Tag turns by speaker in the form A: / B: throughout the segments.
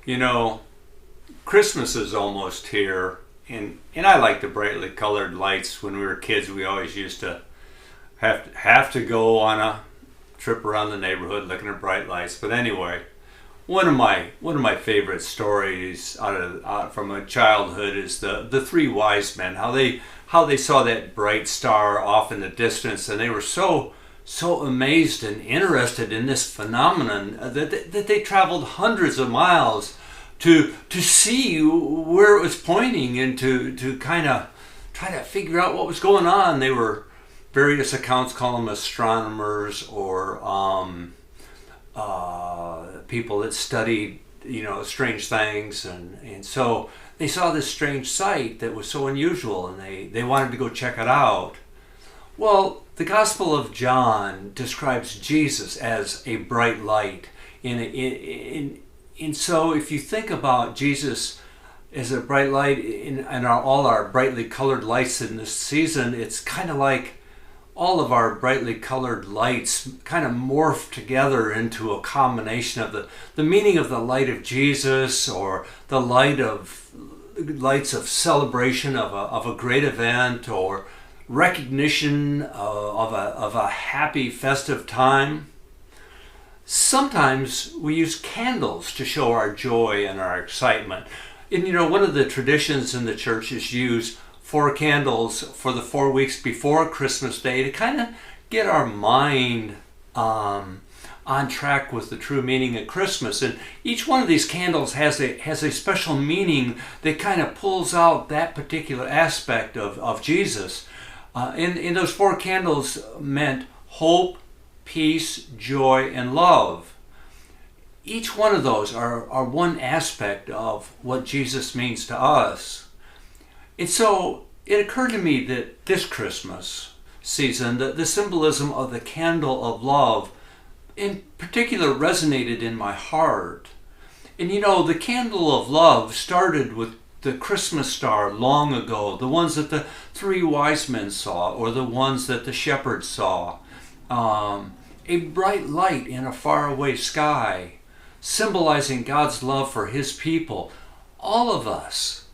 A: You know, Christmas is almost here, and I like the brightly colored lights. When we were kids, we always used to have to go on a trip around the neighborhood looking at bright lights. But anyway, one of my favorite stories from my childhood is the three wise men. How they saw that bright star off in the distance, and they were so amazed and interested in this phenomenon that they traveled hundreds of miles to see where it was pointing and to kind of try to figure out what was going on. They were, various accounts call them astronomers or people that studied strange things, and so they saw this strange sight that was so unusual, and they wanted to go check it out. Well, the Gospel of John describes Jesus as a bright light. And so if you think about Jesus as a bright light and all our brightly colored lights in this season, it's kind of like all of our brightly colored lights kind of morph together into a combination of the meaning of the light of Jesus, or the lights of celebration of a great event, or recognition of a happy festive time. Sometimes we use candles to show our joy and our excitement. And one of the traditions in the church is use 4 candles for the 4 weeks before Christmas Day to kind of get our mind on track with the true meaning of Christmas. And each one of these candles has a special meaning that kind of pulls out that particular aspect of Jesus. And those 4 candles meant hope, peace, joy, and love. Each one of those are one aspect of what Jesus means to us. And so it occurred to me that this Christmas season, the symbolism of the candle of love in particular resonated in my heart. And the candle of love started with the Christmas star long ago, the ones that the 3 wise men saw, or the ones that the shepherds saw. A bright light in a faraway sky, symbolizing God's love for His people, all of us.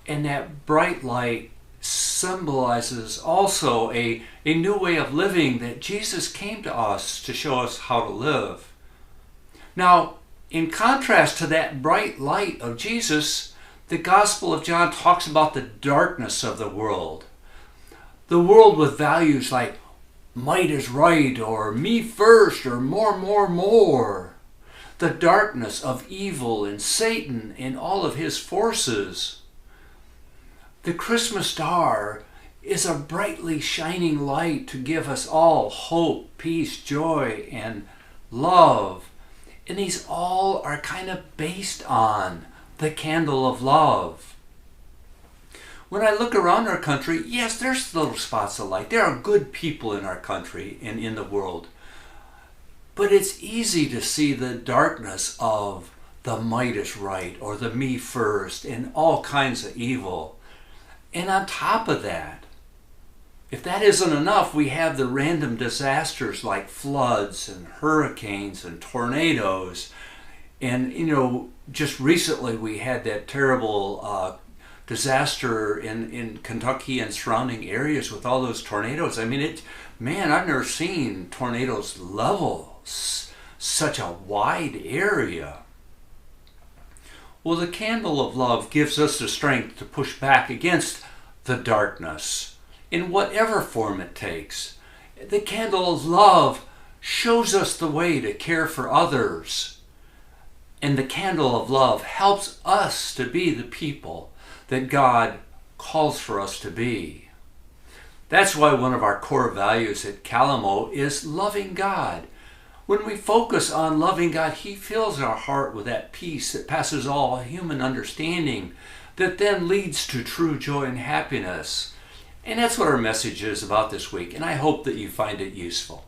A: And that bright light symbolizes also a new way of living that Jesus came to us to show us how to live. Now, in contrast to that bright light of Jesus, the Gospel of John talks about the darkness of the world. The world with values like might is right, or me first, or more. The darkness of evil and Satan and all of his forces. The Christmas star is a brightly shining light to give us all hope, peace, joy, and love. And these all are kind of based on the candle of love. When I look around our country, yes, there's little spots of light. There are good people in our country and in the world. But it's easy to see the darkness of the might is right, or the me first, and all kinds of evil. And on top of that, if that isn't enough, we have the random disasters like floods and hurricanes and tornadoes. And, just recently we had that terrible disaster in Kentucky and surrounding areas with all those tornadoes. I mean, I've never seen tornadoes level such a wide area. Well, the candle of love gives us the strength to push back against the darkness in whatever form it takes. The candle of love shows us the way to care for others. And the candle of love helps us to be the people that God calls for us to be. That's why one of our core values at Kalamo is loving God. When we focus on loving God, He fills our heart with that peace that passes all human understanding, that then leads to true joy and happiness. And that's what our message is about this week, and I hope that you find it useful.